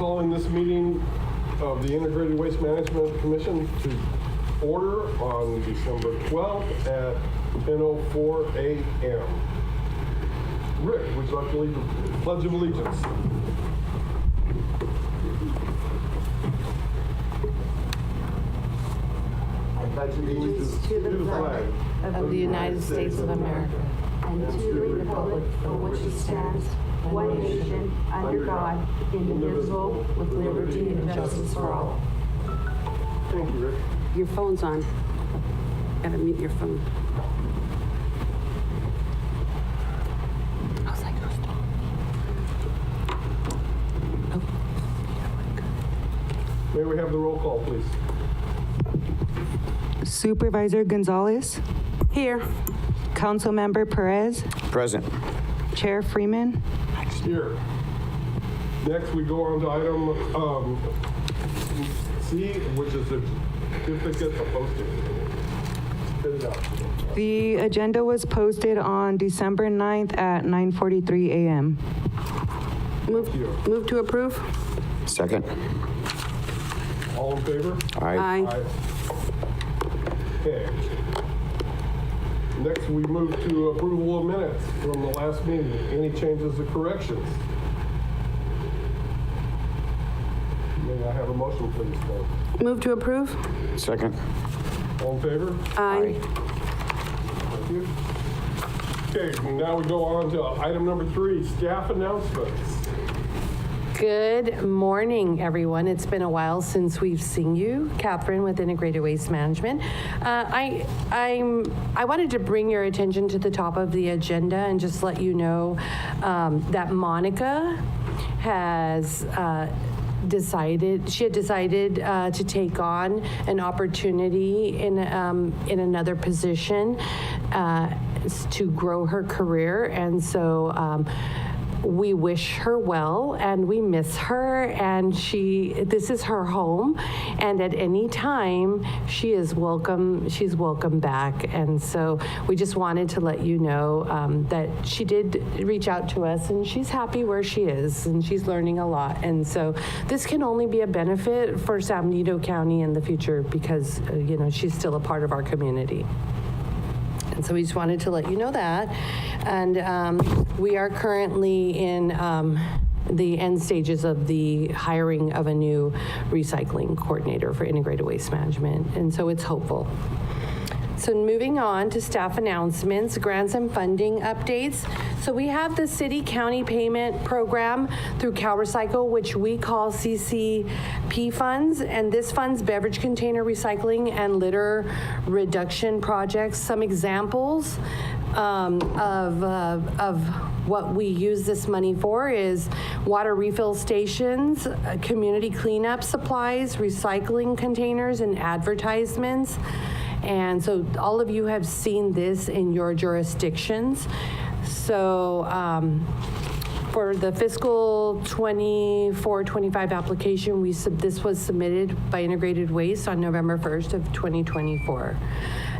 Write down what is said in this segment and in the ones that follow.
calling this meeting of the Integrated Waste Management Commission to order on December 12th at 10:04 a.m. Rick, would you like to lead the Pledge of Allegiance? I pledge allegiance to the flag of the United States of America, and to the republic for which it stands, one nation, under God, indivisible, with liberty and justice for all. Thank you, Rick. Your phone's on. Gotta mute your phone. I was like, oh. May we have the roll call, please? Supervisor Gonzalez, Here. Councilmember Perez, Present. Chair Freeman. Here. Next, we go on to item C, which is a certificate of posting. Spit it out. The agenda was posted on December 9th at 9:43 a.m. Move to approve. Second. All in favor? Aye. Okay. Next, we move to approval of minutes from the last meeting. Any changes or corrections? May I have a motion, please, Paul? Move to approve. Second. All in favor? Aye. Thank you. Okay, now we go on to item number 3, staff announcements. Good morning, everyone. It's been a while since we've seen you. Catherine with Integrated Waste Management. I wanted to bring your attention to the top of the agenda and just let you know that Monica has decided to take on an opportunity in another position to grow her career, and so we wish her well and we miss her, and this is her home, and at any time she's welcome back. And so we just wanted to let you know that she did reach out to us, and she's happy where she is and she's learning a lot. And so this can only be a benefit for San Benito County in the future because she's still a part of our community. And so we just wanted to let you know that. And we are currently in the end stages of the hiring of a new recycling coordinator for Integrated Waste Management. And so it's hopeful. So moving on to staff announcements, grants and funding updates. So we have the city-county payment program through CalRecycle, which we call CCP funds, and this funds beverage container recycling and litter reduction projects. Some examples of what we use this money for is water refill stations, community cleanup supplies, recycling containers, and advertisements. And so all of you have seen this in your jurisdictions. So for the fiscal 24-25 application, this was submitted by Integrated Waste on November 1st of 2024.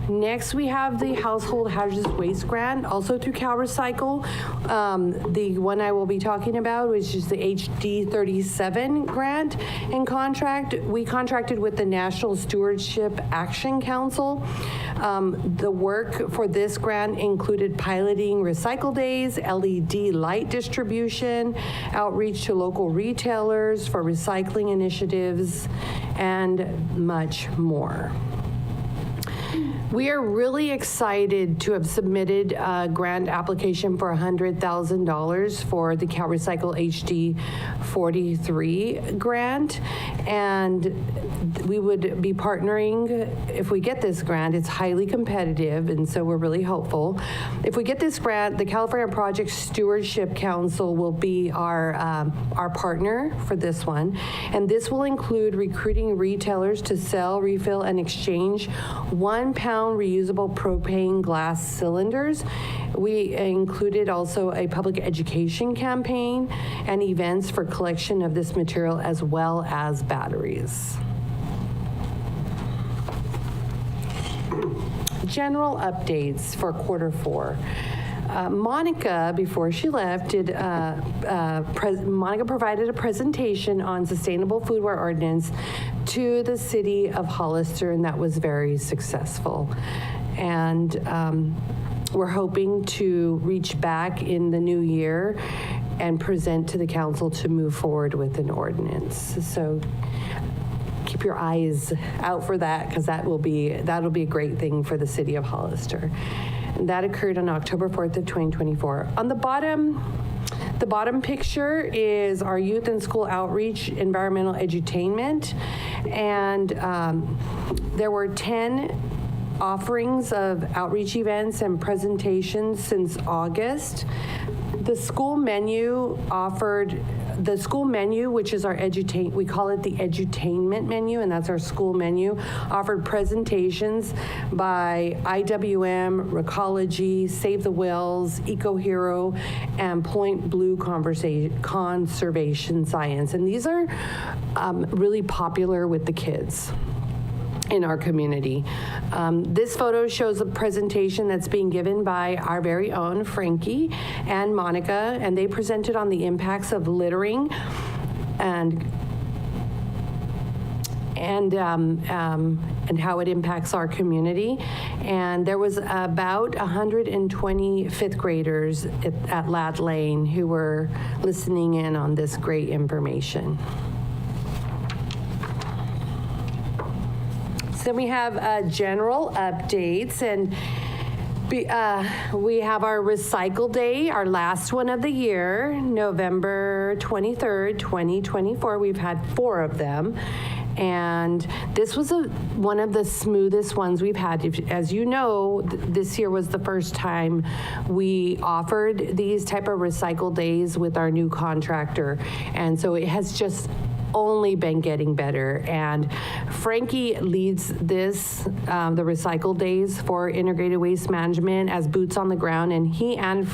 Next, we have the Household Hazardous Waste Grant, also through CalRecycle. The one I will be talking about, which is the HD 37 grant and contract. We contracted with the National Stewardship Action Council. The work for this grant included piloting recycle days, LED light distribution, outreach to local retailers for recycling initiatives, and much more. We are really excited to have submitted a grant application for $100,000 for the CalRecycle HD 43 grant, and we would be partnering. If we get this grant, it's highly competitive, and so we're really hopeful. If we get this grant, the California Project Stewardship Council will be our partner for this one, and this will include recruiting retailers to sell, refill, and exchange 1 pound reusable propane glass cylinders. We included also a public education campaign and events for collection of this material, as well as batteries. General updates for quarter 4. Monica, before she left, Monica provided a presentation on sustainable foodware ordinance to the city of Hollister, and that was very successful. And we're hoping to reach back in the new year and present to the council to move forward with an ordinance. So keep your eyes out for that, because that'll be a great thing for the city of Hollister. And that occurred on October 4th of 2024. On the bottom picture is our youth and school outreach environmental edutainment. And there were 10 offerings of outreach events and presentations since August. The school menu, which is our we call it the edutainment menu, and that's our school menu, offered presentations by IWM, Recology, Save the Whales, Eco Hero, and Point Blue Conservation Science. And these are really popular with the kids in our community. This photo shows a presentation that's being given by our very own Frankie and Monica, and they presented on the impacts of littering and how it impacts our community. And there was about 120 fifth graders at Ladd Lane who were listening in on this great information. So we have general updates, and we have our Recycle Day, our last one of the year, November 23rd, 2024. We've had 4 of them. And this was one of the smoothest ones we've had. As you know, this year was the first time we offered these type of Recycle Days with our new contractor. And so it has just only been getting better. And Frankie leads this, the Recycle Days for Integrated Waste Management as boots on the ground. And he and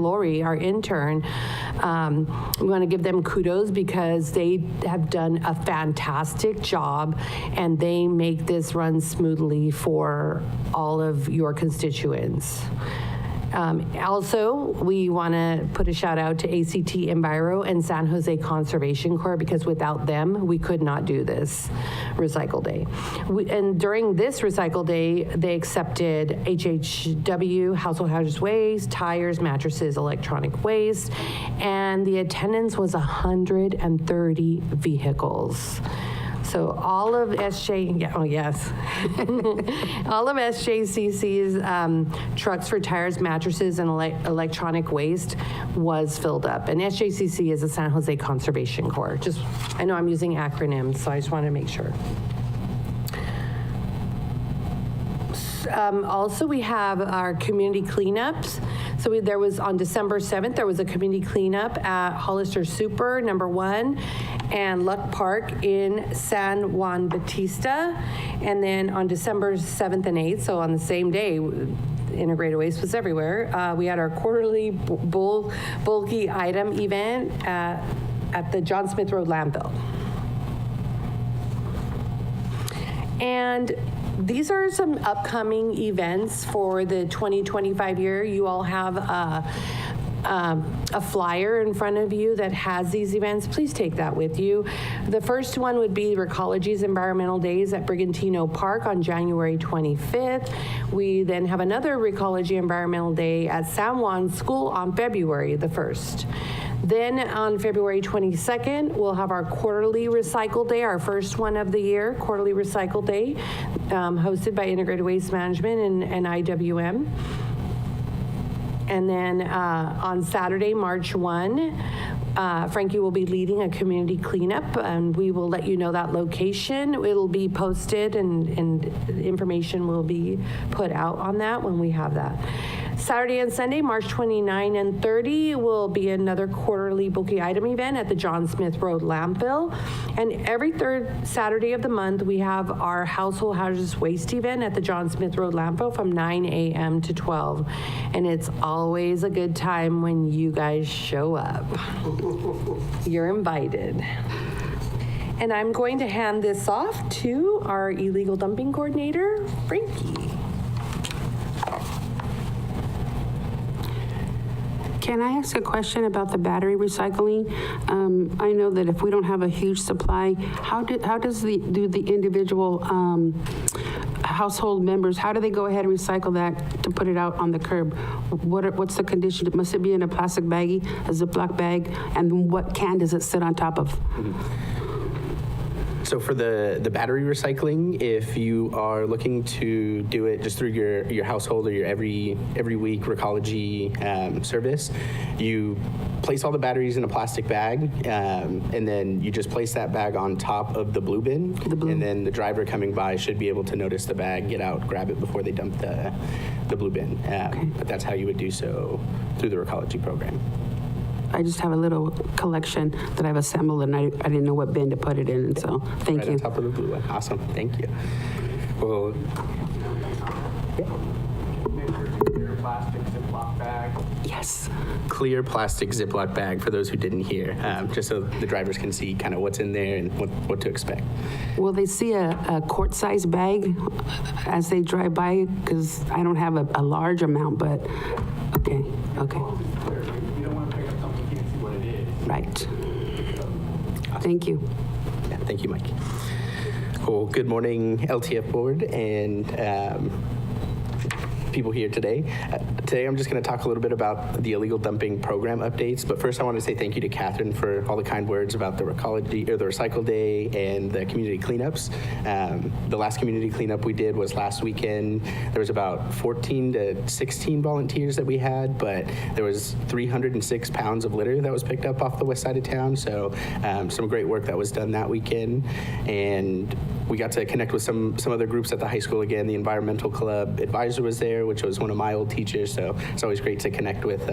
Lori, our intern, we want to give them kudos because they have done a fantastic job, and they make this run smoothly for all of your constituents. Also, we want to put a shout out to ACT Enviro and San Jose Conservation Corps, because without them, we could not do this Recycle Day. And during this Recycle Day, they accepted HHW, household hazardous waste, tires, mattresses, electronic waste, and the attendance was 130 vehicles. So all of all of SJCC's trucks for tires, mattresses, and electronic waste was filled up. And SJCC is the San Jose Conservation Corps. I know I'm using acronyms, so I just want to make sure. Also, we have our community cleanups. So there was on December 7th, there was a community cleanup at Hollister Super, #1, and Luck Park in San Juan Bautista. And then on December 7th and 8th, so on the same day, integrated waste was everywhere. We had our quarterly bulky item event at the John Smith Road landfill. And these are some upcoming events for the 2025 year. You all have a flyer in front of you that has these events. Please take that with you. The first one would be Recology's Environmental Days at Brigantino Park on January 25th. We then have another Recology Environmental Day at San Juan School on February the 1st. Then on February 22nd, we'll have our quarterly Recycle Day, our first one of the year, quarterly Recycle Day, hosted by Integrated Waste Management and IWM. And then on Saturday, March 1, Frankie will be leading a community cleanup, and we will let you know that location. It'll be posted, and information will be put out on that when we have that. Saturday and Sunday, March 29 and 30, will be another quarterly bulky item event at the John Smith Road landfill. And every third Saturday of the month, we have our household hazardous waste event at the John Smith Road landfill from 9 a.m. to 12. And it's always a good time when you guys show up. You're invited. And I'm going to hand this off to our illegal dumping coordinator, Frankie. Can I ask a question about the battery recycling? I know that if we don't have a huge supply, how does do the individual household members, how do they go ahead and recycle that to put it out on the curb? What's the condition? Must it be in a plastic baggie, a Ziploc bag? And what can does it sit on top of? So for the battery recycling, if you are looking to do it just through your household or your every week Recology service, you place all the batteries in a plastic bag, and then you just place that bag on top of the blue bin, and then the driver coming by should be able to notice the bag, get out, grab it before they dump the blue bin. But that's how you would do so through the Recology program. I just have a little collection that I've assembled, and I didn't know what bin to put it in, and so thank Right you. on top of the blue one. Awesome. Thank you. Well, clear plastic Ziploc bag. Yes. Clear plastic Ziploc bag for those who didn't hear, just so the drivers can see kind of what's in there and what to expect. Will they see a quart-sized bag as they drive by? Because I don't have a large amount, but okay. You don't want to pick up something you can't see what it is. Right. Thank you. Yeah, thank you, Mike. Cool. Good morning, LTF board and people here today. Today I'm just going to talk a little bit about the illegal dumping program updates, but first I want to say thank you to Catherine for all the kind words about the Recology or the Recycle Day and the community cleanups. The last community cleanup we did was last weekend. There was about 14 to 16 volunteers that we had, but there was 306 pounds of litter that was picked up off the west side of town, so some great work that was done that weekend. And we got to connect with some other groups at the high school again. The environmental club advisor was there, which was one of my old teachers, so it's always great to connect with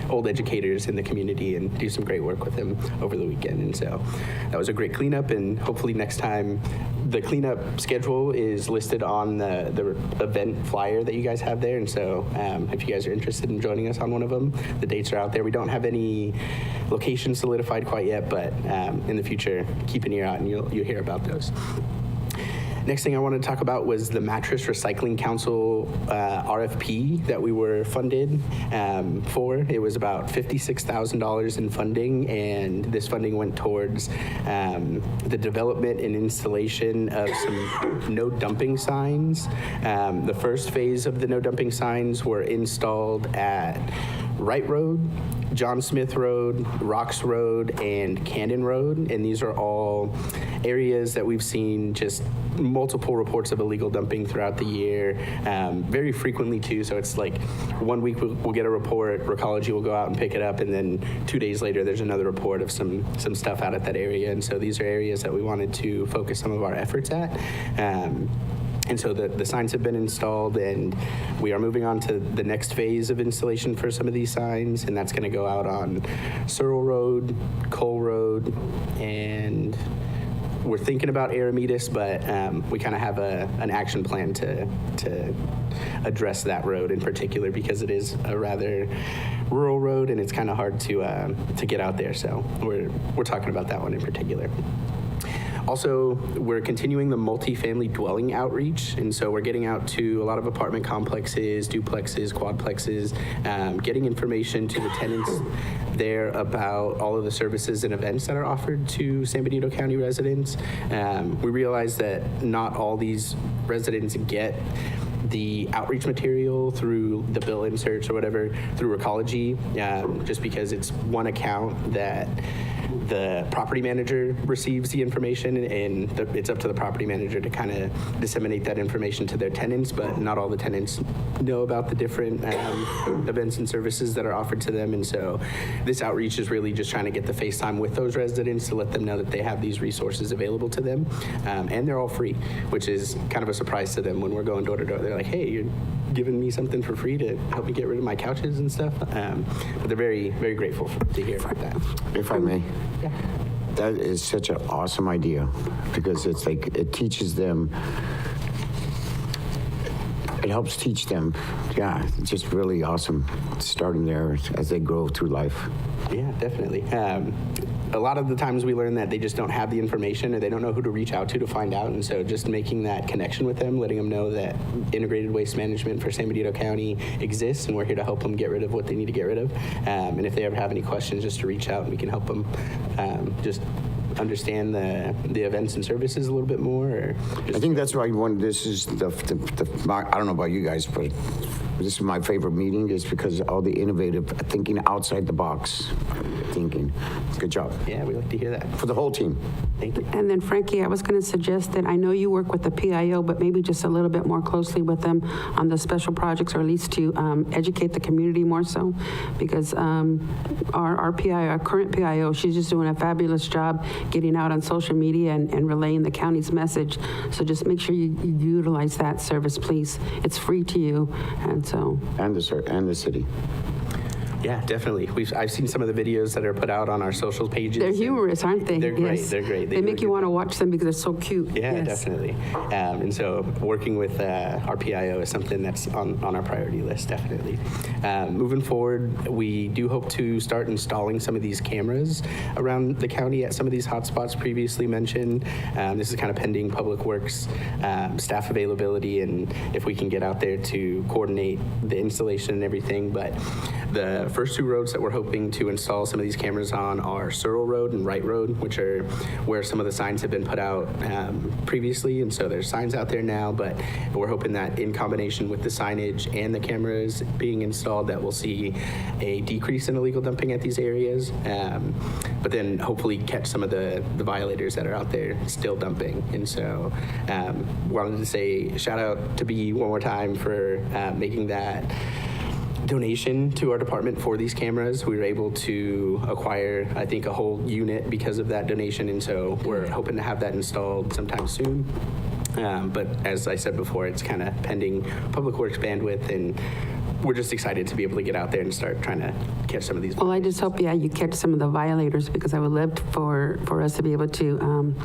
old educators in the community and do some great work with them over the weekend. And so that was a great cleanup, and hopefully next time the cleanup schedule is listed on the event flyer that you guys have there. And so if you guys are interested in joining us on one of them, the dates are out there. We don't have any locations solidified quite yet, but in the future, keep an ear out and you'll hear about those. Next thing I wanted to talk about was the Mattress Recycling Council RFP that we were funded for. It was about $56,000 in funding, and this funding went towards the development and installation of some no dumping signs. The first phase of the no dumping signs were installed at Wright Road, John Smith Road, Rocks Road, and Cannon Road, and these are all areas that we've seen just multiple reports of illegal dumping throughout the year, very frequently too. So it's like 1 week we'll get a report, Recology will go out and pick it up, and then 2 days later there's another report of some stuff out at that area. And so these are areas that we wanted to focus some of our efforts at. And so the signs have been installed, and we are moving on to the next phase of installation for some of these signs, and that's going to go out on Searle Road, Cole Road, and we're thinking about Aramitas, but we kind of have an action plan to address that road in particular because it is a rather rural road and it's kind of hard to get out there. So we're talking about that one in particular. Also, we're continuing the multifamily dwelling outreach, and so we're getting out to a lot of apartment complexes, duplexes, quadplexes, getting information to the tenants there about all of the services and events that are offered to San Benito County residents. We realize that not all these residents get the outreach material through the bill inserts or whatever through Recology, just because it's one account that the property manager receives the information, and it's up to the property manager to kind of disseminate that information to their tenants, but not all the tenants know about the different events and services that are offered to them. And so this outreach is really just trying to get the face time with those residents to let them know that they have these resources available to them, and they're all free, which is kind of a surprise to them when we're going door to door. They're like, hey, you're giving me something for free to help me get rid of my couches and stuff. But they're very, very grateful to hear about that. If I may. Yeah. That is such an awesome idea because it's like it teaches them, it helps teach them. Yeah, it's just really awesome starting there as they grow through life. Yeah, definitely. a lot of the times we learn that they just don't have the information or they don't know who to reach out to find out. And so just making that connection with them, letting them know that integrated waste management for San Benito County exists and we're here to help them get rid of what they need to get rid of. And if they ever have any questions, just to reach out and we can help them just understand the events and services a little bit more. Or I think that's why this is I don't know about you guys, but this is my favorite meeting is because all the innovative thinking outside the box thinking. Good job. Yeah, we like to hear that. For the whole team. Thank you. And then Frankie, I was going to suggest that I know you work with the PIO, but maybe just a little bit more closely with them on the special projects, or at least to educate the community more so, because our PIO, our current PIO, she's just doing a fabulous job getting out on social media and relaying the county's message. So just make sure you utilize that service, please. It's free to you, and so. And the city. Yeah, definitely. I've seen some of the videos that are put out on our social pages. They're humorous, aren't they? They're great. Yes. They're great. They make you want to watch them because they're so cute. Yeah, Yes. definitely. And so working with our PIO is something that's on our priority list, definitely. Moving forward, we do hope to start installing some of these cameras around the county at some of these hotspots previously mentioned. This is kind of pending Public Works staff availability and if we can get out there to coordinate the installation and everything. But the first two roads that we're hoping to install some of these cameras on are Searle Road and Wright Road, which are where some of the signs have been put out previously. And so there's signs out there now, but we're hoping that in combination with the signage and the cameras being installed, that we'll see a decrease in illegal dumping at these areas. But then hopefully catch some of the violators that are out there still dumping. And so wanted to say shout out to B one more time for making that donation to our department for these cameras. We were able to acquire, I think, a whole unit because of that donation, and so we're hoping to have that installed sometime soon. But as I said before, it's kind of pending Public Works bandwidth, and we're just excited to be able to get out there and start trying to catch some of these. Well, I just hope, yeah, you catch some of the violators, because I would love for us to be able to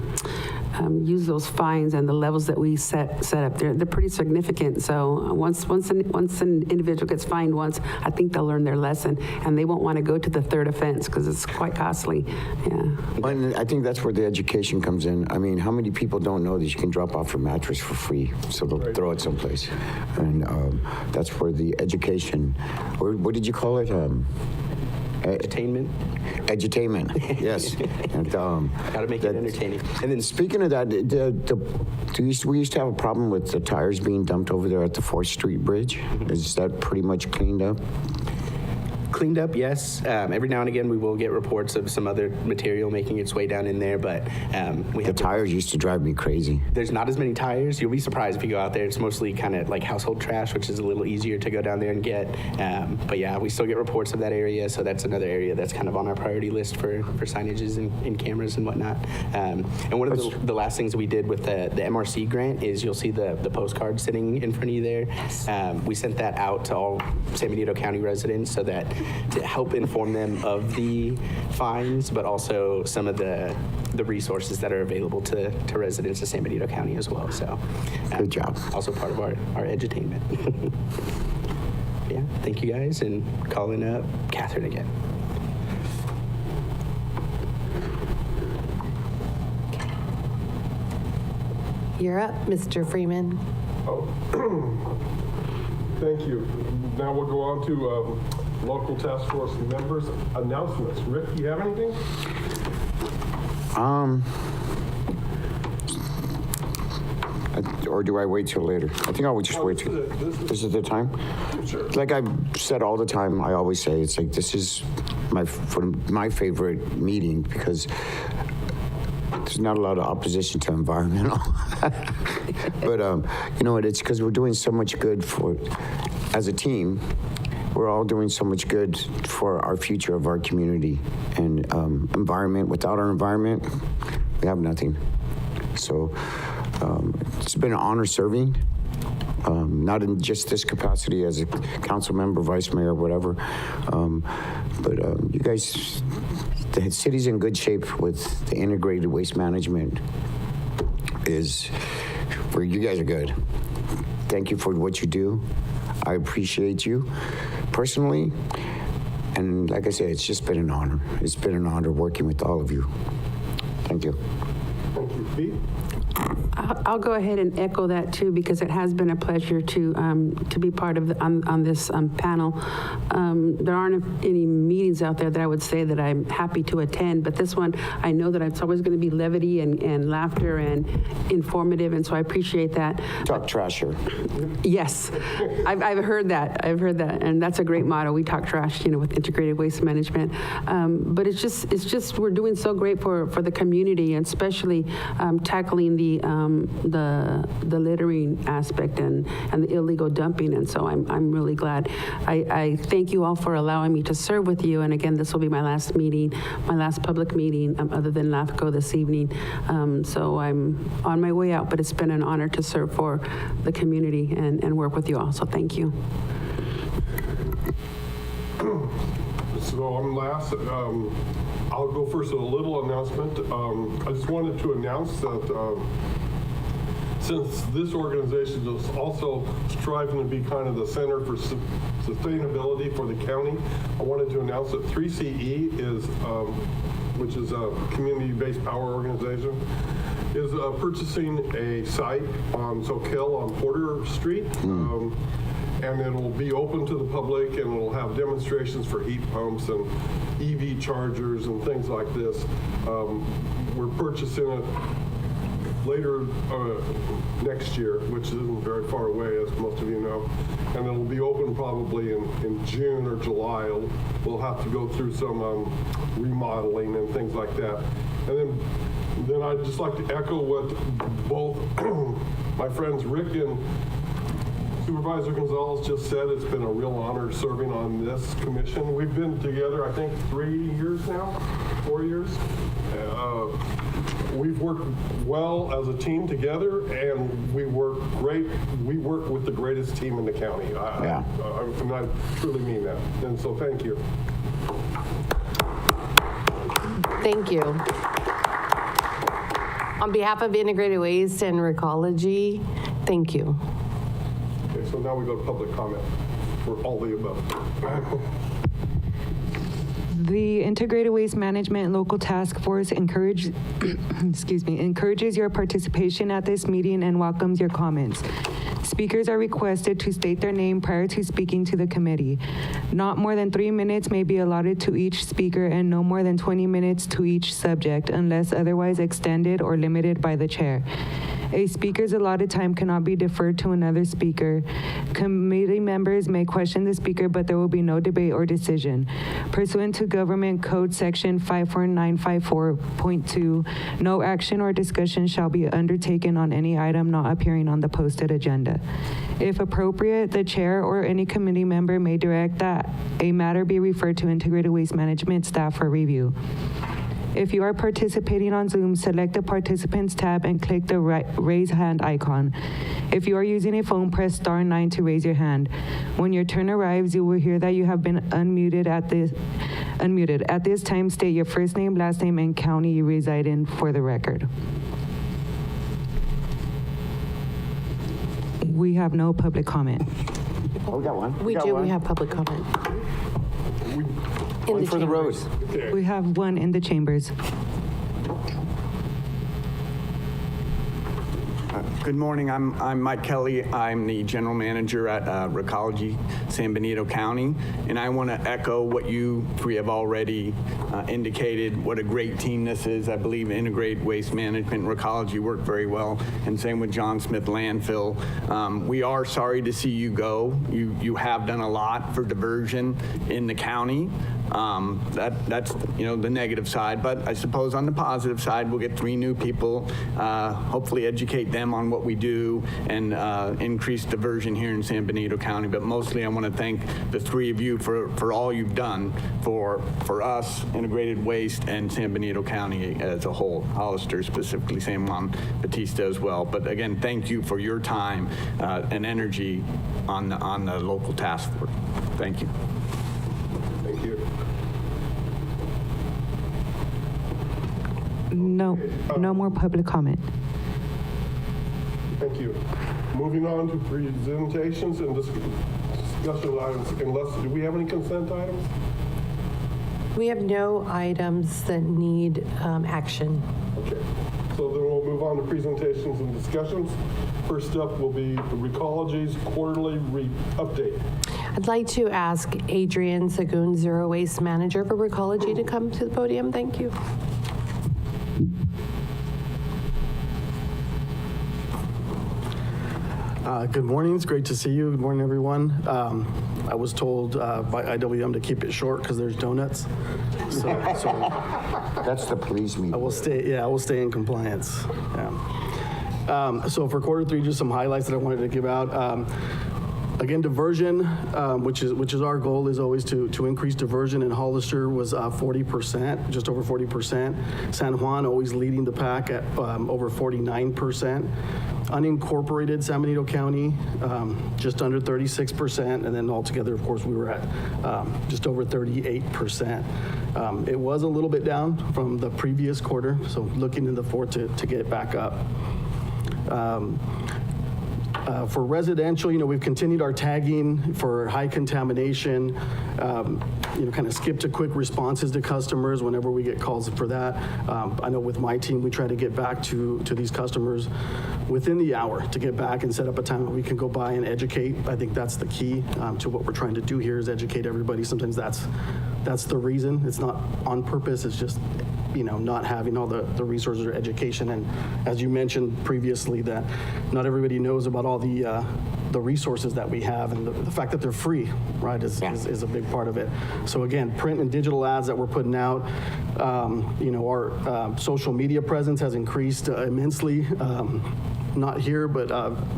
use those fines and the levels that we set up. They're pretty significant. So once an individual gets fined once, I think they'll learn their lesson, and they won't want to go to the third offense because it's quite costly. Yeah. And I think that's where the education comes in. I mean, how many people don't know that you can drop off your mattress for free? So they'll throw it someplace. And that's where the education, or what did you call it? Entertainment. Edutainment, yes. And, Got to make it entertaining. And then speaking of that, we used to have a problem with the tires being dumped over there at the 4th Street Bridge. Is that pretty much cleaned up? Cleaned up, yes. Every now and again, we will get reports of some other material making its way down in there, but we have The tires used to drive me crazy. There's not as many tires. You'll be surprised if you go out there. It's mostly kind of like household trash, which is a little easier to go down there and get. But yeah, we still get reports of that area, so that's another area that's kind of on our priority list for signages and cameras and whatnot. And one of the last things we did with the MRC grant is you'll see the postcard sitting in front of you there. We sent that out to all San Benito County residents so that to help inform them of the fines, but also some of the resources that are available to residents of San Benito County as well. So Good job. Also part of our edutainment. Yeah, thank you guys, and calling up Catherine again. You're up, Mr. Freeman. Oh, thank you. Now we'll go on to local task force members' announcements. Rick, do you have anything? Or do I wait till later? I think I would just wait till. This is the time? Sure. Like I've said all the time, I always say, it's like, this is my favorite meeting because there's not a lot of opposition to environmental. But you know what, it's because we're doing so much good as a team. We're all doing so much good for our future of our community and environment. Without our environment, we have nothing. So it's been an honor serving, not in just this capacity as a council member, vice mayor, whatever, but you guys, the city's in good shape with the integrated waste management. Where you guys are good. Thank you for what you do. I appreciate you. Personally, And like I said, it's just been an honor. It's been an honor working with all of you. Thank you. Thank you. Pete? I'll go ahead and echo that too, because it has been a pleasure to be part of on this panel. There aren't any meetings out there that I would say that I'm happy to attend, but this one, I know that it's always going to be levity and laughter and informative, and so I appreciate that. Talk trash here. Yes, I've heard that. I've heard that, and that's a great motto. We talk trash, with integrated waste management. But it's just we're doing so great for the community, and especially tackling the littering aspect and the illegal dumping. And so I'm really glad. I thank you all for allowing me to serve with you. And again, this will be my last meeting, my last public meeting other than LAFCO this evening. So I'm on my way out, but it's been an honor to serve for the community and work with you all. So thank you. So I'm last. I'll go first with a little announcement. I just wanted to announce that since this organization is also striving to be kind of the center for sustainability for the county, I wanted to announce that 3CE is, which is a community-based power organization, is purchasing a site on Soquel on Porter Street. And it'll be open to the public, and it'll have demonstrations for heat pumps and EV chargers and things like this. We're purchasing it later next year, which isn't very far away, as most of you know. And it'll be open probably in June or July. We'll have to go through some remodeling and things like that. And then I'd just like to echo what both my friends Rick and Supervisor Gonzalez just said. It's been a real honor serving on this commission. We've been together, I think, 3 years now, 4 years. We've worked well as a team together, and we work great. We work with the greatest team in the county. And I truly mean that. And so thank you. Thank you. On behalf of Integrated Waste and Recology, thank you. Okay, so now we go to public comment for all the above. The Integrated Waste Management Local Task Force encourages your participation at this meeting and welcomes your comments. Speakers are requested to state their name prior to speaking to the committee. Not more than 3 minutes may be allotted to each speaker and no more than 20 minutes to each subject unless otherwise extended or limited by the chair. A speaker's allotted time cannot be deferred to another speaker. Committee members may question the speaker, but there will be no debate or decision. Pursuant to Government Code Section 54954.2, no action or discussion shall be undertaken on any item not appearing on the posted agenda. If appropriate, the chair or any committee member may direct that a matter be referred to Integrated Waste Management staff for review. If you are participating on Zoom, select the Participants tab and click the raise hand icon. If you are using a phone, press *9 to raise your hand. When your turn arrives, you will hear that you have been unmuted. At this time, state your first name, last name, and county you reside in for the record. We have no public comment. Oh, we got one. We have public comment. In One the for the road. chambers. We have one in the chambers. Good morning. I'm Mike Kelly. I'm the general manager at Recology, San Benito County, and I want to echo what you three have already indicated. What a great team this is. I believe Integrated Waste Management and Recology work very well, and same with John Smith Landfill. We are sorry to see you go. You have done a lot for diversion in the county. That's the negative side, but I suppose on the positive side, we'll get 3 new people, hopefully educate them on what we do and increase diversion here in San Benito County. But mostly I want to thank the 3 of you for all you've done for us, Integrated Waste, and San Benito County as a whole. Hollister specifically, San Juan Batista as well. But again, thank you for your time and energy on the local task force. Thank you. Thank you. No more public comment. Thank you. Moving on to presentations and discussion items. Do we have any consent items? We have no items that need action. Okay, so then we'll move on to presentations and discussions. First up will be the Recology's quarterly update. I'd like to ask Adrian Sagoon, Zero Waste Manager for Recology, to come to the podium. Thank you. Good morning. It's great to see you. Good morning, everyone. I was told by IWM to keep it short because there's donuts. So That's the police meeting. I will stay. Yeah, I will stay in compliance. Yeah. So for quarter three, just some highlights that I wanted to give out. Again, diversion, which is our goal, is always to increase diversion. And Hollister was 40%, just over 40%. San Juan always leading the pack at over 49%. Unincorporated San Benito County, just under 36%. And then altogether, of course, we were at just over 38%. It was a little bit down from the previous quarter, so looking in the fourth to get back up. For residential, we've continued our tagging for high contamination, kind of skip to quick responses to customers whenever we get calls for that. I know with my team, we try to get back to these customers within the hour to get back and set up a time where we can go by and educate. I think that's the key to what we're trying to do here, is educate everybody. Sometimes that's the reason. It's not on purpose. It's just not having all the resources or education. And as you mentioned previously, that not everybody knows about all the resources that we have, and the fact that they're free, right, is a big part of it. So again, print and digital ads that we're putting out, our social media presence has increased immensely. Not here, but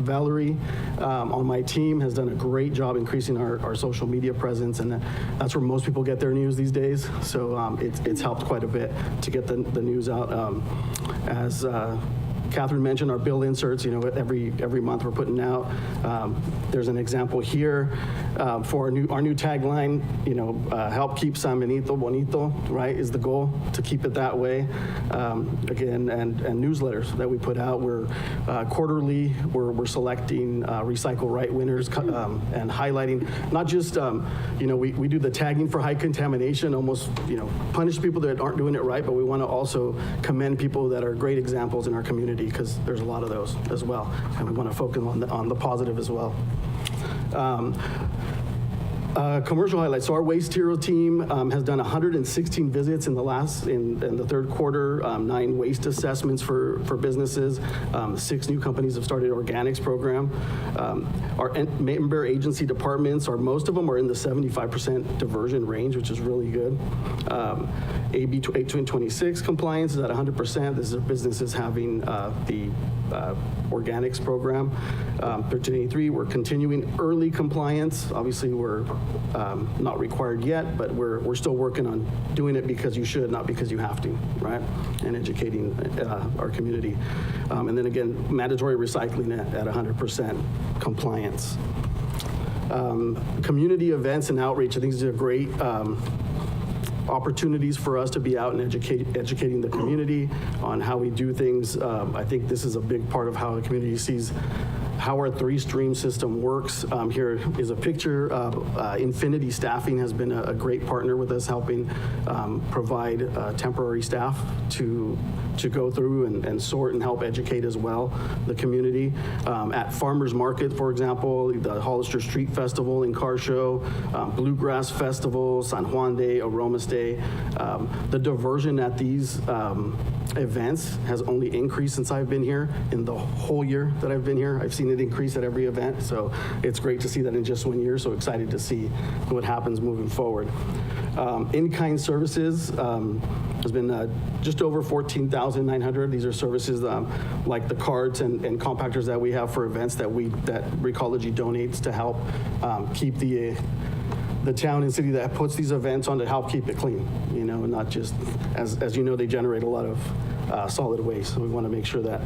Valerie on my team has done a great job increasing our social media presence, and that's where most people get their news these days. So it's helped quite a bit to get the news out. As Catherine mentioned, our bill inserts, every month we're putting out. There's an example here for our new tagline, help keep San Benito bonito, right, is the goal, to keep it that way. Again, and newsletters that we put out, we're quarterly, we're selecting Recycle Right winners and highlighting, not just, we do the tagging for high contamination, almost, punish people that aren't doing it right, but we want to also commend people that are great examples in our community, because there's a lot of those as well, and we want to focus on the positive as well. Commercial highlights. So our Waste Hero team has done 116 visits in the third quarter, 9 waste assessments for businesses. 6 new companies have started organics program. Our member agency departments, most of them are in the 75% diversion range, which is really good. AB 826 compliance is at 100%. This is businesses having the organics program. 1383, we're continuing early compliance. Obviously, we're not required yet, but we're still working on doing it because you should, not because you have to, right? And educating our community. And then again, mandatory recycling at 100% compliance. Community events and outreach, I think these are great opportunities for us to be out and educating the community on how we do things. I think this is a big part of how the community sees how our 3-stream system works. Here is a picture. Infinity Staffing has been a great partner with us, helping provide temporary staff to go through and sort and help educate as well the community. At Farmers Market, for example, the Hollister Street Festival and Car Show, Bluegrass Festival, San Juan Day, Aromas Day. The diversion at these events has only increased since I've been here. In the whole year that I've been here, I've seen it increase at every event. So it's great to see that in just 1 year. So excited to see what happens moving forward. In-kind services has been just over 14,900. These are services like the carts and compactors that we have for events that Recology donates to help keep the town and city that puts these events on, to help keep it clean, not just, as they generate a lot of solid waste. So we want to make sure that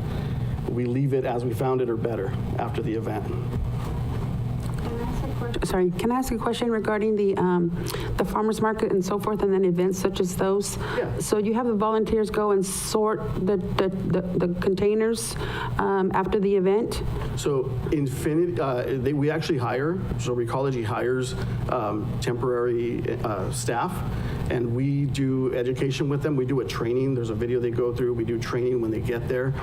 we leave it as we found it or better after the event. Sorry, can I ask a question regarding the farmers market and so forth, and then events such as those? Yeah. So you have the volunteers go and sort the containers after the event? So Infinity, we actually hire, so Recology hires temporary staff, and we do education with them. We do a training. There's a video they go through. We do training when they get there.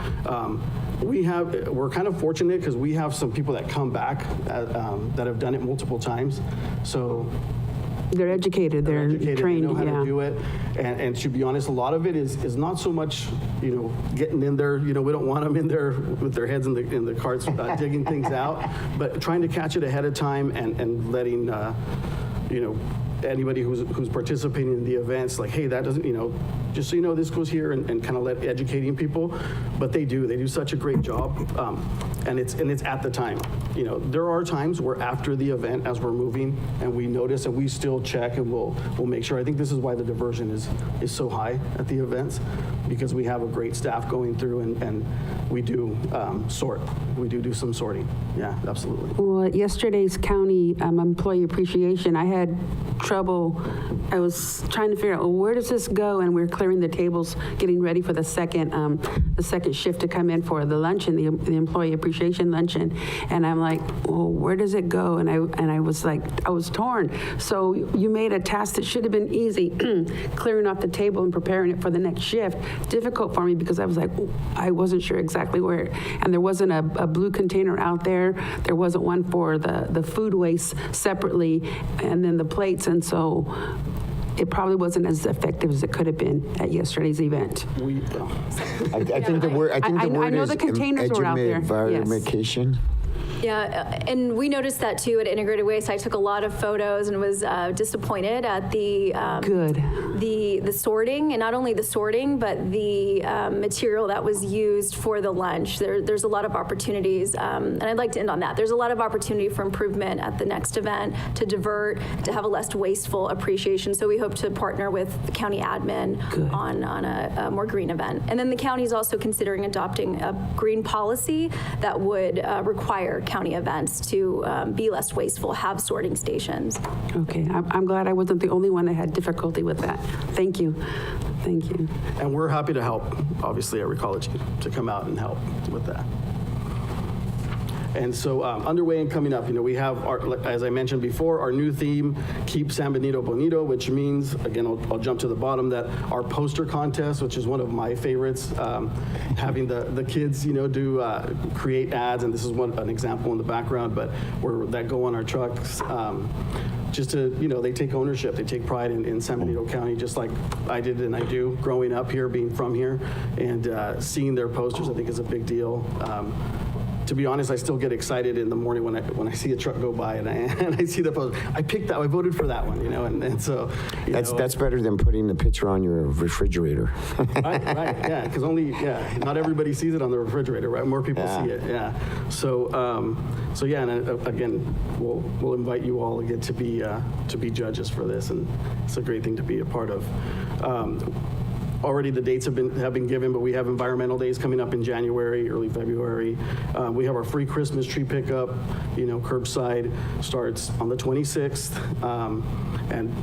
We're kind of fortunate because we have some people that come back that have done it multiple times. So They're educated, they're trained, they know how yeah. to do it. And to be honest, a lot of it is not so much, getting in there, we don't want them in there with their heads in the carts digging things out, but trying to catch it ahead of time and letting, anybody who's participating in the events, like, hey, that doesn't, just so you know, this goes here, and kind of educating people. But they do such a great job, and it's at the time. There are times where after the event, as we're moving, and we notice, and we still check, and we'll make sure. I think this is why the diversion is so high at the events, because we have a great staff going through, and we do sort. We do some sorting. Yeah, absolutely. Well, at yesterday's county employee appreciation, I had trouble. I was trying to figure out, well, where does this go? And we're clearing the tables, getting ready for the second shift to come in for the luncheon, the employee appreciation luncheon. And I'm like, well, where does it go? And I was like, I was torn. So you made a task that should have been easy, clearing off the table and preparing it for the next shift, difficult for me because I was like, I wasn't sure exactly where. And there wasn't a blue container out there. There wasn't one for the food waste separately, and then the plates. And so it probably wasn't as effective as it could have been at yesterday's event. I think the word I know is the containers were out there. environmentation. Yeah, and we noticed that too at Integrated Waste. I took a lot of photos and was disappointed at the the sorting, and not only the sorting, but the material that was used for the lunch. There's a lot of opportunities, and I'd like to end on that. There's a lot of opportunity for improvement at the next event, to divert, to have a less wasteful appreciation. So we hope to partner with the county admin on a more green event. And then the county is also considering adopting a green policy that would require county events to be less wasteful, have sorting stations. Okay, I'm glad I wasn't the only one that had difficulty with that. Thank you. Thank you. And we're happy to help, obviously, at Recology, to come out and help with that. And so underway and coming up, we have, as I mentioned before, our new theme, Keep San Benito Bonito, which means, again, I'll jump to the bottom, that our poster contest, which is one of my favorites, having the kids, create ads, and this is an example in the background, but that go on our trucks. Just to, they take ownership, they take pride in San Benito County, just like I did and I do growing up here, being from here, and seeing their posters, I think, is a big deal. To be honest, I still get excited in the morning when I see a truck go by and I see the post. I picked that. I voted for that one, and so. That's better than putting the picture on your refrigerator. Right, yeah, because not everybody sees it on the refrigerator, right? More people see it, yeah. So yeah, and again, we'll invite you all again to be judges for this, and it's a great thing to be a part of. Already the dates have been given, but we have environmental days coming up in January, early February. We have our free Christmas tree pickup, curbside, starts on the 26th. And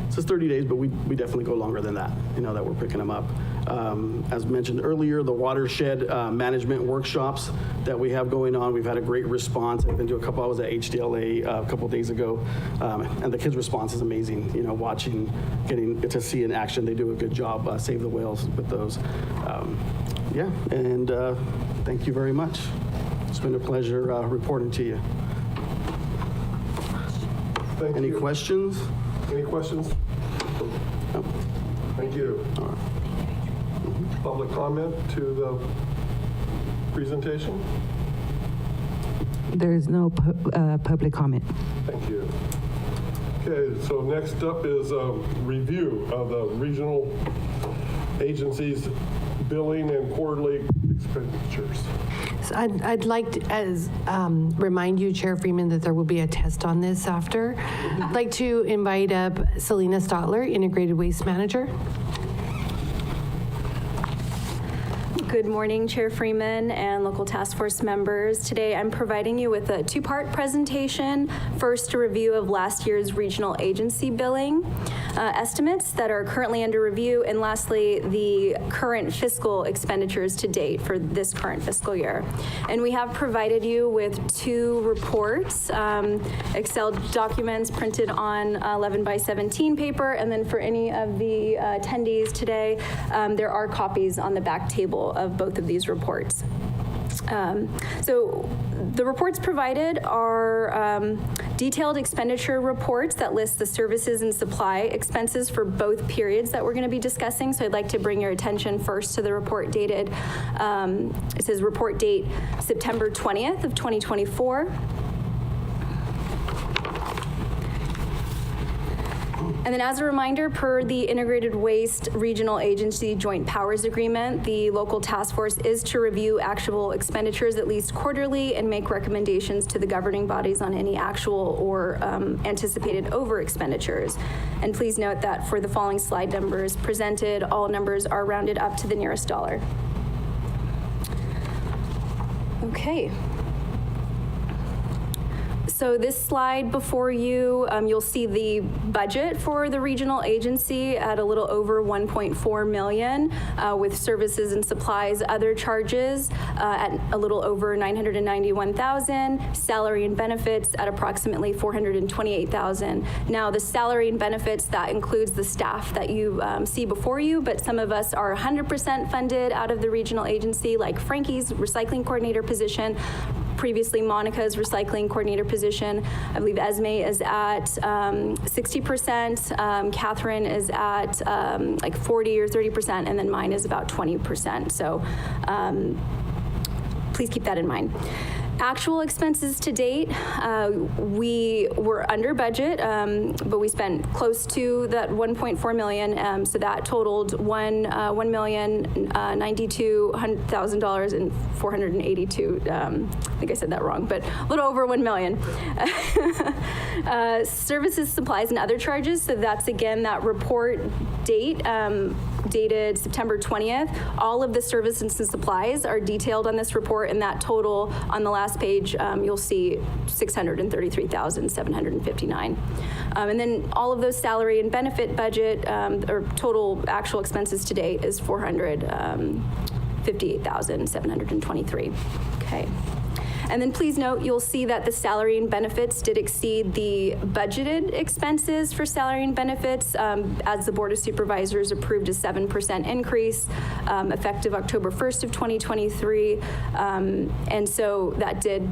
it says 30 days, but we definitely go longer than that, that we're picking them up. As mentioned earlier, the watershed management workshops that we have going on, we've had a great response. I've been to a couple. I was at HDLA a couple days ago, and the kids' response is amazing. Watching, getting to see in action, they do a good job. Save the whales with those. And thank you very much. It's been a pleasure reporting to you. Any questions? Any questions? No. Thank you. All right. Public comment to the presentation? There is no public comment. Thank you. Okay, so next up is a review of the regional agencies' billing and quarterly expenditures. So I'd like to remind you, Chair Freeman, that there will be a test on this after. I'd like to invite up Selena Stotler, Integrated Waste Manager. Good morning, Chair Freeman and local task force members. Today I'm providing you with a two-part presentation. First, a review of last year's regional agency billing. estimates that are currently under review, and lastly, the current fiscal expenditures to date for this current fiscal year. And we have provided you with 2 reports, Excel documents printed on 11 by 17 paper, and then for any of the attendees today, there are copies on the back table of both of these reports. So the reports provided are detailed expenditure reports that list the services and supply expenses for both periods that we're going to be discussing. So I'd like to bring your attention first to the report dated, it says report date September 20th of 2024. And then as a reminder, per the Integrated Waste Regional Agency Joint Powers Agreement, the local task force is to review actual expenditures at least quarterly and make recommendations to the governing bodies on any actual or anticipated over expenditures. And please note that for the following slide numbers presented, all numbers are rounded up to the nearest dollar. Okay. So this slide before you, you'll see the budget for the regional agency at a little over 1.4 million with services and supplies, other charges at a little over 991,000, salary and benefits at approximately 428,000. Now the salary and benefits, that includes the staff that you see before you, but some of us are 100% funded out of the regional agency, like Frankie's recycling coordinator position, previously Monica's recycling coordinator position. I believe Esme is at 60%, Catherine is at like 40 or 30%, and then mine is about 20%. So please keep that in mind. Actual expenses to date, we were under budget, but we spent close to that 1.4 million. So that totaled $1,092,000 and 482. I think I said that wrong, but a little over 1 million. Services, supplies, and other charges. So that's again that report date. Dated September 20th. All of the services and supplies are detailed on this report, and that total on the last page, you'll see 633,759. And then all of those salary and benefit budget, or total actual expenses to date is 458,723. Okay. And then please note, you'll see that the salary and benefits did exceed the budgeted expenses for salary and benefits as the Board of Supervisors approved a 7% increase effective October 1st of 2023. And so that did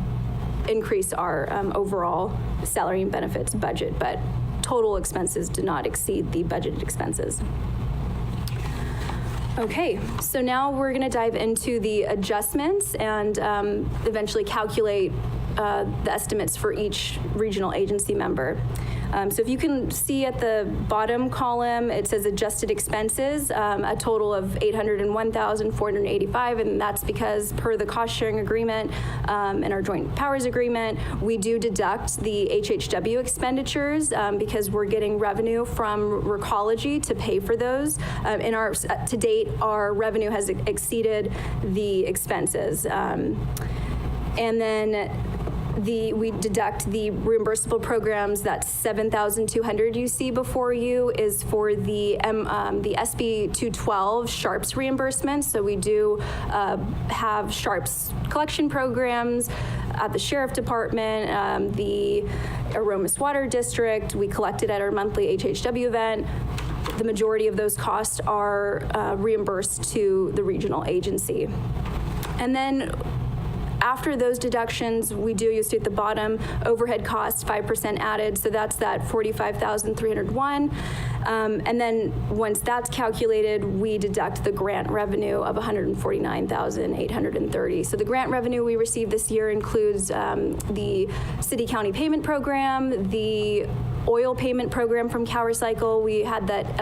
increase our overall salary and benefits budget, but total expenses did not exceed the budgeted expenses. Okay, so now we're going to dive into the adjustments and eventually calculate the estimates for each regional agency member. So if you can see at the bottom column, it says adjusted expenses, a total of $801,485, and that's because per the cost sharing agreement and our joint powers agreement, we do deduct the HHW expenditures because we're getting revenue from Recology to pay for those. In our to date, our revenue has exceeded the expenses, and then we deduct the reimbursable programs. That $7,200 you see before you is for the SB 212 Sharps reimbursement. So we do have Sharps collection programs at the Sheriff Department, the Aromas Water District. We collect it at our monthly HHW event. The majority of those costs are reimbursed to the regional agency. And then after those deductions, we do, you see at the bottom, overhead costs, 5% added, so that's that 45,301. And then once that's calculated, we deduct the grant revenue of 149,830. So the grant revenue we received this year includes the city-county payment program, the oil payment program from CalRecycle. We had that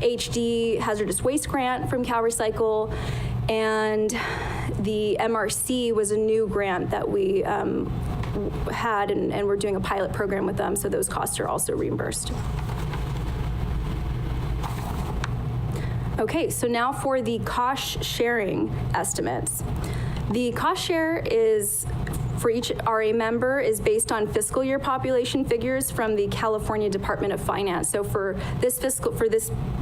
HD hazardous waste grant from CalRecycle, and the MRC was a new grant that we had, and we're doing a pilot program with them, so those costs are also reimbursed. Okay, so now for the cost sharing estimates. The cost share is for each RA member is based on fiscal year population figures from the California Department of Finance. So for this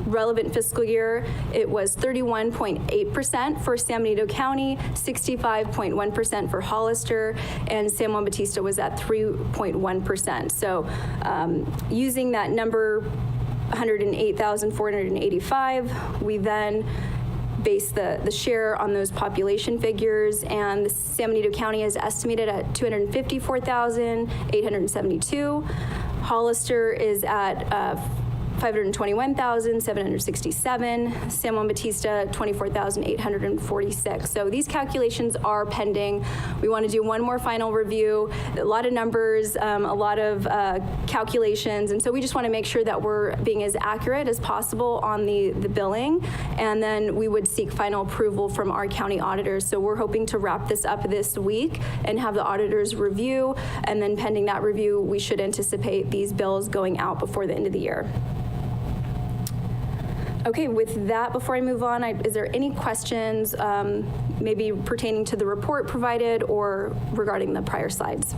relevant fiscal year, it was 31.8% for San Benito County, 65.1% for Hollister, and San Juan Bautista was at 3.1%. So using that number, 108,485, we then base the share on those population figures, and the San Benito County is estimated at 254,872. Hollister is at 521,767, San Juan Bautista, 24,846. So these calculations are pending. We want to do one more final review, a lot of numbers, a lot of calculations, and so we just want to make sure that we're being as accurate as possible on the billing, and then we would seek final approval from our county auditors. So we're hoping to wrap this up this week and have the auditors review, and then pending that review, we should anticipate these bills going out before the end of the year. Okay, with that, before I move on, is there any questions maybe pertaining to the report provided or regarding the prior slides?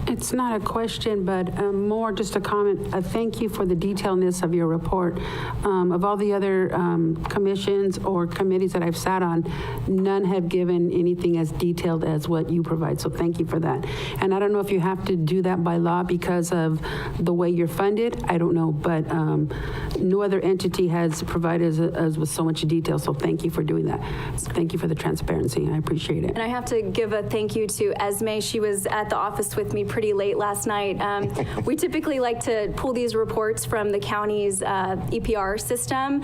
It's not a question, but more just a comment. Thank you for the detailedness of your report. Of all the other commissions or committees that I've sat on, none have given anything as detailed as what you provide. So thank you for that. And I don't know if you have to do that by law because of the way you're funded. I don't know, but no other entity has provided us with so much detail. So thank you for doing that. Thank you for the transparency. I appreciate it. And I have to give a thank you to Esme. She was at the office with me pretty late last night. We typically like to pull these reports from the county's EPR system,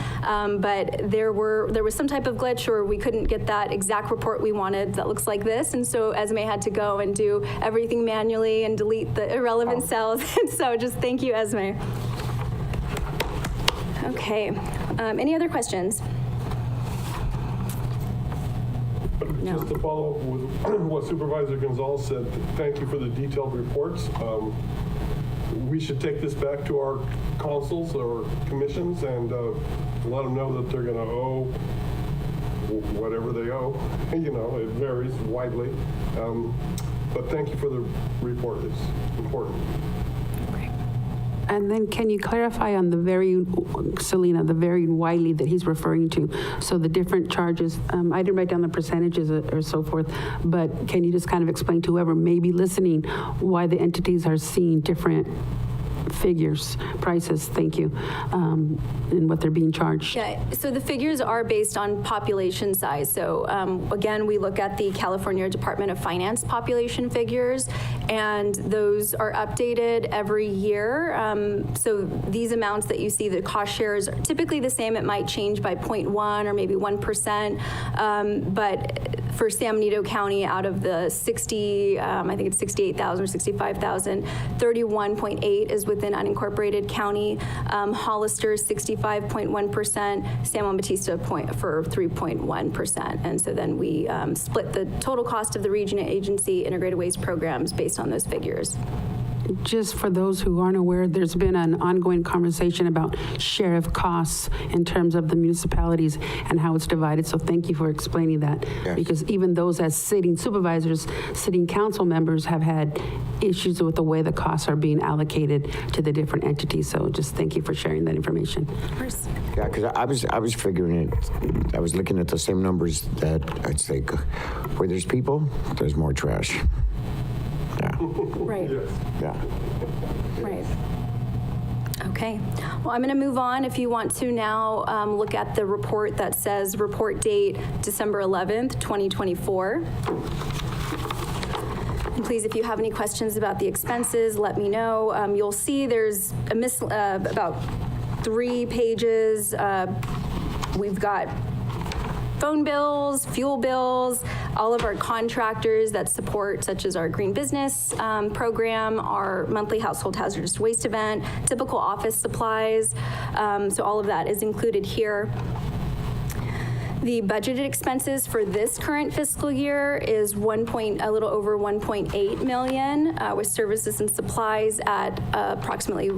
but there was some type of glitch or we couldn't get that exact report we wanted that looks like this, and so Esme had to go and do everything manually and delete the irrelevant cells. And so just thank you, Esme. Okay, any other questions? No. Just to follow up with what Supervisor Gonzalez said, thank you for the detailed reports. We should take this back to our councils or commissions and let them know that they're going to owe whatever they owe. You know, it varies widely. But thank you for the report. It's important. And then can you clarify on the very, Selena, the very widely that he's referring to? So the different charges, I didn't write down the percentages or so forth, but can you just kind of explain to whoever may be listening why the entities are seeing different figures, prices, thank you, and what they're being charged? Yeah, so the figures are based on population size. So again, we look at the California Department of Finance population figures, and those are updated every year. So these amounts that you see, the cost shares are typically the same. It might change by 0.1 or maybe 1%, but for San Benito County, out of the 60, I think it's 68,000 or 65,000, 31.8 is within unincorporated county. Hollister 65.1%, San Juan Bautista for 3.1%. And so then we split the total cost of the region and agency integrated waste programs based on those figures. Just for those who aren't aware, there's been an ongoing conversation about share of costs in terms of the municipalities and how it's divided. So thank you for explaining that. Yes. Because even those as sitting supervisors, sitting council members have had issues with the way the costs are being allocated to the different entities. So just thank you for sharing that information. Of course. Yeah, because I was figuring it, I was looking at the same numbers that I'd say, where there's people, there's more trash. Yeah. Right. Yes. Yeah. Right. Okay. Well, I'm going to move on. If you want to now look at the report that says report date December 11th, 2024. And please, if you have any questions about the expenses, let me know. You'll see there's about 3 pages. We've got phone bills, fuel bills, all of our contractors that support, such as our green business program, our monthly household hazardous waste event, typical office supplies. So all of that is included here. The budgeted expenses for this current fiscal year is a little over 1.8 million, with services and supplies at approximately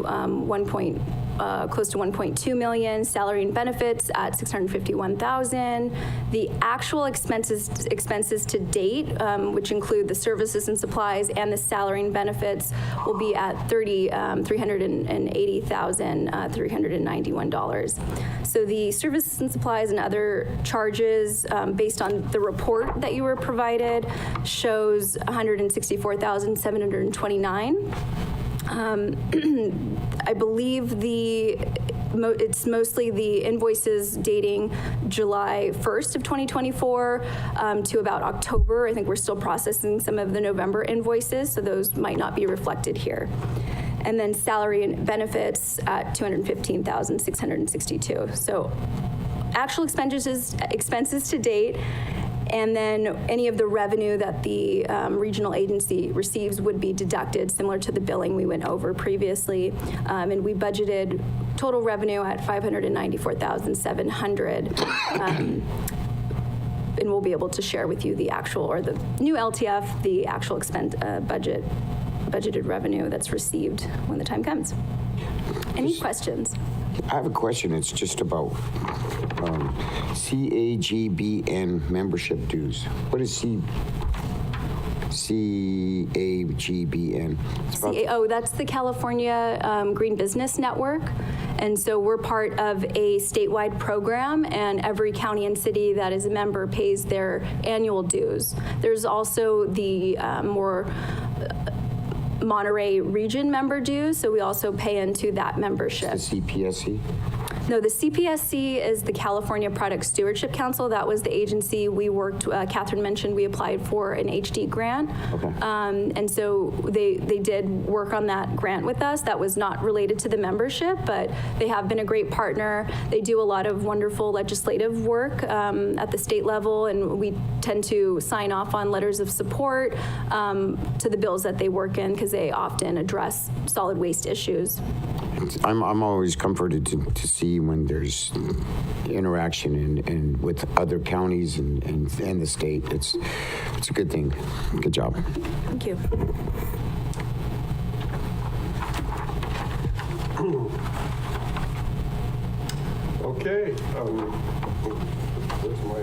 close to 1.2 million, salary and benefits at 651,000. The actual expenses to date, which include the services and supplies and the salary and benefits, will be at $380,391. So the services and supplies and other charges, based on the report that you were provided, shows $164,729. I believe it's mostly the invoices dating July 1st of 2024 to about October. I think we're still processing some of the November invoices, so those might not be reflected here. And then salary and benefits at $215,662. So actual expenses to date, and then any of the revenue that the regional agency receives would be deducted, similar to the billing we went over previously. And we budgeted total revenue at $594,700. And we'll be able to share with you the actual, or the new LTF, the actual budgeted revenue that's received when the time comes. Any questions? I have a question. It's just about CAGBN membership dues. What is CAGBN? That's the California Green Business Network. And so we're part of a statewide program, and every county and city that is a member pays their annual dues. There's also the more Monterey region member dues, so we also pay into that membership. The CPSC? No, the CPSC is the California Product Stewardship Council. That was the agency we worked, Catherine mentioned we applied for an HD grant. Okay. And so they did work on that grant with us. That was not related to the membership, but they have been a great partner. They do a lot of wonderful legislative work at the state level, and we tend to sign off on letters of support to the bills that they work in, because they often address solid waste issues. I'm always comforted to see when there's interaction and with other counties and the state. It's a good thing. Good job. Thank you. Okay. Where's my?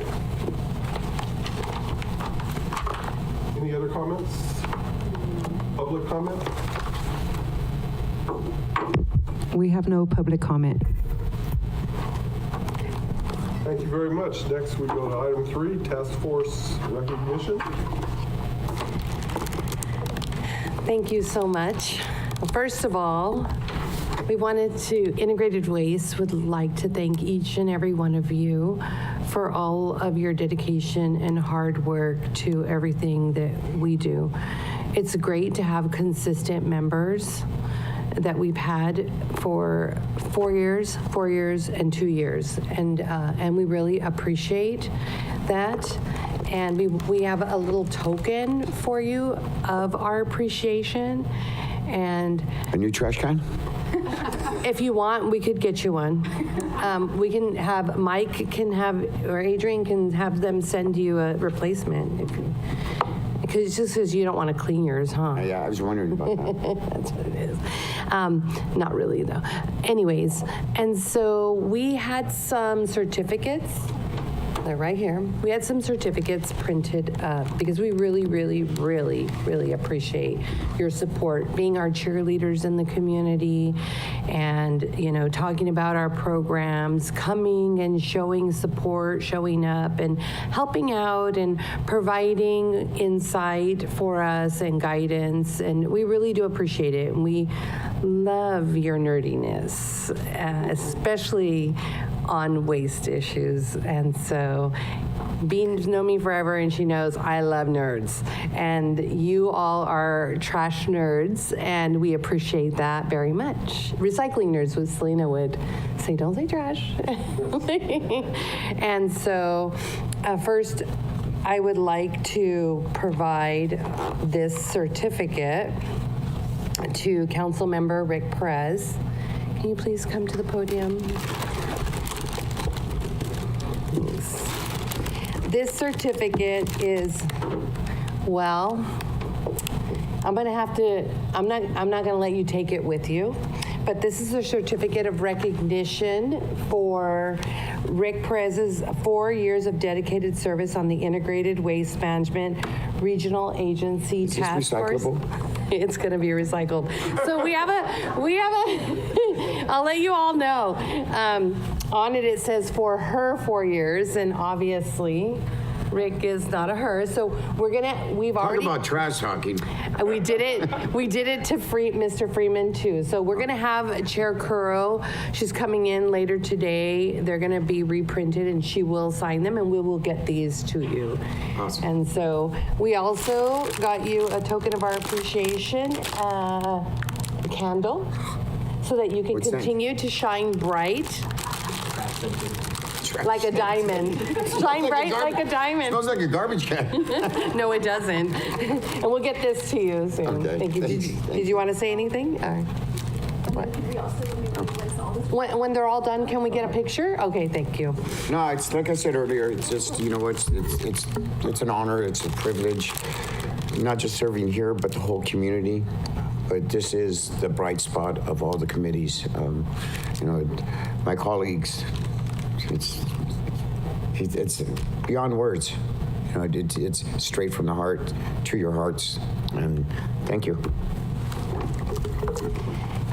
Any other comments? Public comment? We have no public comment. Thank you very much. Next, we go to item 3, task force recognition. Thank you so much. Well, first of all, we wanted to, Integrated Waste would like to thank each and every one of you for all of your dedication and hard work to everything that we do. It's great to have consistent members that we've had for 4 years, and 2 years. And we really appreciate that. And we have a little token for you of our appreciation. And A new trash can? if you want, we could get you one. We can have, Mike can have, or Adrian can have them send you a replacement. Because it's just because you don't want to clean yours, huh? Yeah, I was wondering about that. That's what it is. Not really, though. Anyways, and so we had some certificates. They're right here. We had some certificates printed up because we really, really, really, really appreciate your support, being our cheerleaders in the community, and, you know, talking about our programs, coming and showing support, showing up and helping out and providing insight for us and guidance. And we really do appreciate it. And we love your nerdiness, especially on waste issues. And so Bean's known me forever, and she knows I love nerds. And you all are trash nerds, and we appreciate that very much. Recycling nerds, what Selena would say, don't say trash. And so first, I would like to provide this certificate to Council Member Rick Perez. Can you please come to the podium? This certificate is, well, I'm not gonna let you take it with you, But this is a certificate of recognition for Rick Perez's 4 years of dedicated service on the Integrated Waste Management Regional Agency Is this Task Force. recyclable? It's going to be recycled. So we have a, I'll let you all know. On it, it says for her 4 years, and obviously Rick is not a her. So we've Talk already. about trash talking. We did it to Mr. Freeman too. So we're gonna have Chair Curro. She's coming in later today. They're gonna be reprinted and she will sign them and we will get these to you. Awesome. And so we also got you a token of our appreciation, a candle, so that you can What's that? continue to shine bright. Like a diamond. Shine bright like a diamond. Smells like a garbage can. No, it doesn't. And we'll get this to you soon. Okay, Thank you. thanks. Did you want to say anything? What? When they're all done, can we get a picture? Okay, thank you. No, it's like I said earlier, it's just, it's an honor, it's a privilege, not just serving here, but the whole community. But this is the bright spot of all the committees. My colleagues, it's beyond words. It's straight from the heart to your hearts. And thank you.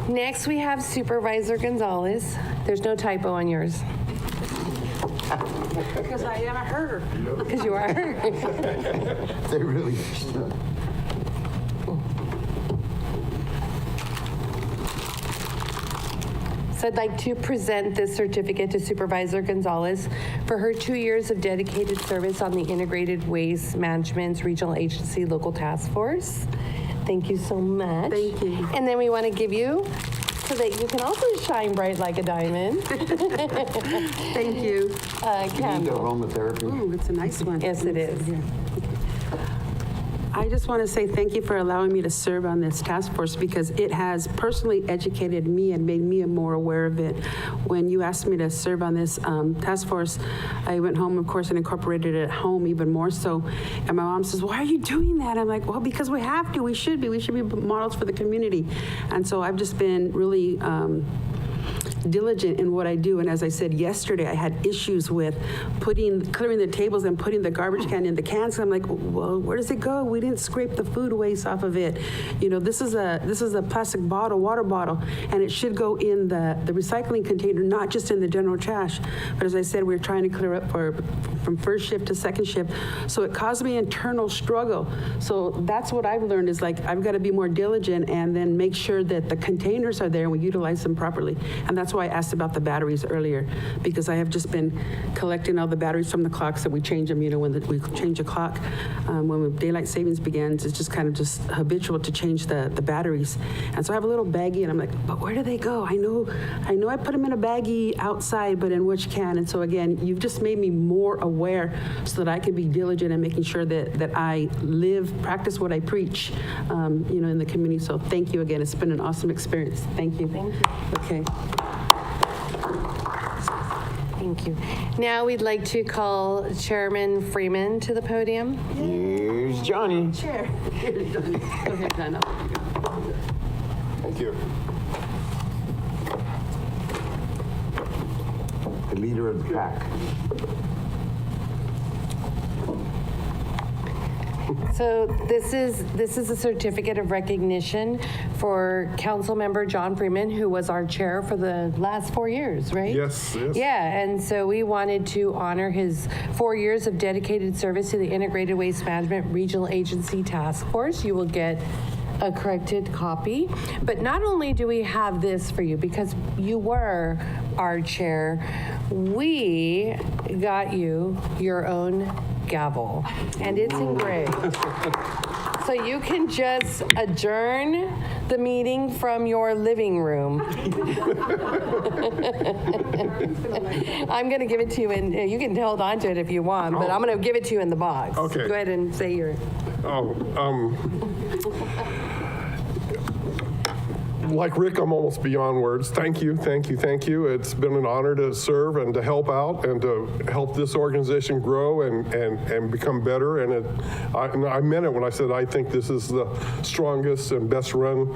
Next, we have Supervisor Gonzalez. There's no typo on yours. Because I am a her. Because you are. They really. So I'd like to present this certificate to Supervisor Gonzalez for her 2 years of dedicated service on the Integrated Waste Management's Regional Agency Local Task Force. Thank you so much. Thank you. And then we want to give you, so that you can also shine bright like a diamond, Thank you. candle. Aromatherapy. Ooh, it's a nice one. Yes, it is. I just want to say thank you for allowing me to serve on this task force because it has personally educated me and made me more aware of it. When you asked me to serve on this task force, I went home, of course, and incorporated it at home even more so. And my mom says, "Why are you doing that?" I'm like, "Well, because we have to. We should be. We should be models for the community." And so I've just been really diligent in what I do. And as I said yesterday, I had issues with clearing the tables and putting the garbage can in the cans. I'm like, well, where does it go? We didn't scrape the food waste off of it. This is a plastic bottle, water bottle, and it should go in the recycling container, not just in the general trash. But as I said, we're trying to clear up from first shift to second shift. So it caused me internal struggle. So that's what I've learned is like, I've got to be more diligent and then make sure that the containers are there and we utilize them properly. And that's why I asked about the batteries earlier, because I have just been collecting all the batteries from the clocks that we change them, when we change a clock. When daylight savings begins, it's just kind of just habitual to change the batteries. And so I have a little baggie and I'm like, but where do they go? I know I put them in a baggie outside, but in which can? And so again, you've just made me more aware so that I can be diligent in making sure that I practice what I preach, in the community. So thank you again. It's been an awesome experience. Thank you. Thank you. Okay. Thank you. Now we'd like to call Chairman Freeman to the podium. Here's Johnny. Go ahead, Donna. Thank you. The leader of the pack. So this is a certificate of recognition for Councilmember John Freeman, who was our chair for the last 4 years, right? Yes. Yeah, and so we wanted to honor his 4 years of dedicated service to the Integrated Waste Management Regional Agency Task Force. You will get a corrected copy. But not only do we have this for you, because you were our chair, we got you your own gavel, and it's engraved. So you can just adjourn the meeting from your living room. I'm going to give it to you, and you can hold on to it if you want, but I'm going to give it to you in the box. Okay. Go ahead and say your... Like Rick, I'm almost beyond words. Thank you. It's been an honor to serve and to help out and to help this organization grow and become better. And I meant it when I said I think this is the strongest and best run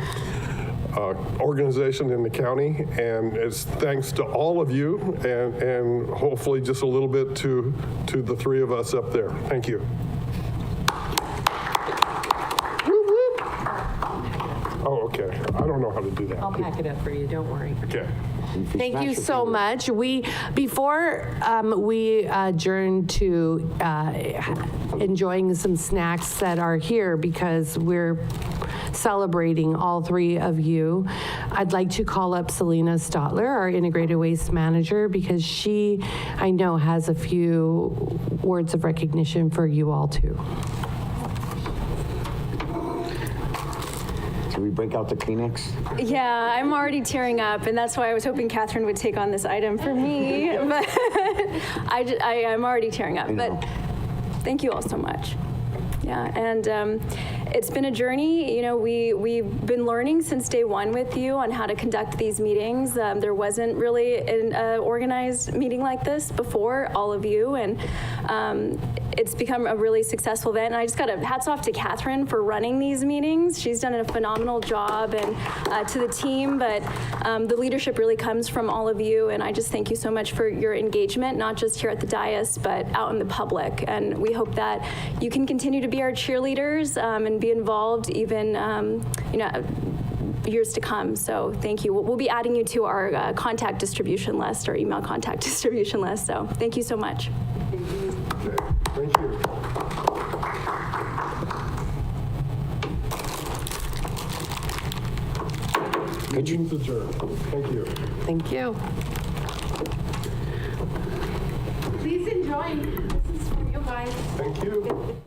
organization in the county, and it's thanks to all of you, and hopefully just a little bit to the three of us up there. Thank you. Oh, okay. I don't know how to do that. I'll pack it up for you, don't worry. Okay. Thank you so much. Before we adjourn to enjoying some snacks that are here because we're celebrating all three of you, I'd like to call up Selena Stotler, our integrated waste manager, because she, I know, has a few words of recognition for you all too. Can we break out the Kleenex? Yeah, I'm already tearing up, and that's why I was hoping Catherine would take on this item for me. But I'm already tearing up. But thank you all so much. Yeah, and it's been a journey. You know, we've been learning since day one with you on how to conduct these meetings. There wasn't really an organized meeting like this before, all of you, and it's become a really successful event. And I just got a hats off to Catherine for running these meetings. She's done a phenomenal job, and to the team, but the leadership really comes from all of you, and I just thank you so much for your engagement, not just here at the dais, but out in the public. And we hope that you can continue to be our cheerleaders and be involved even, years to come. So thank you. We'll be adding you to our contact distribution list, our email contact distribution list. So thank you so much. Thank you. Meeting's adjourned. Thank you. Thank you. Please enjoy. This is for you guys. Thank you.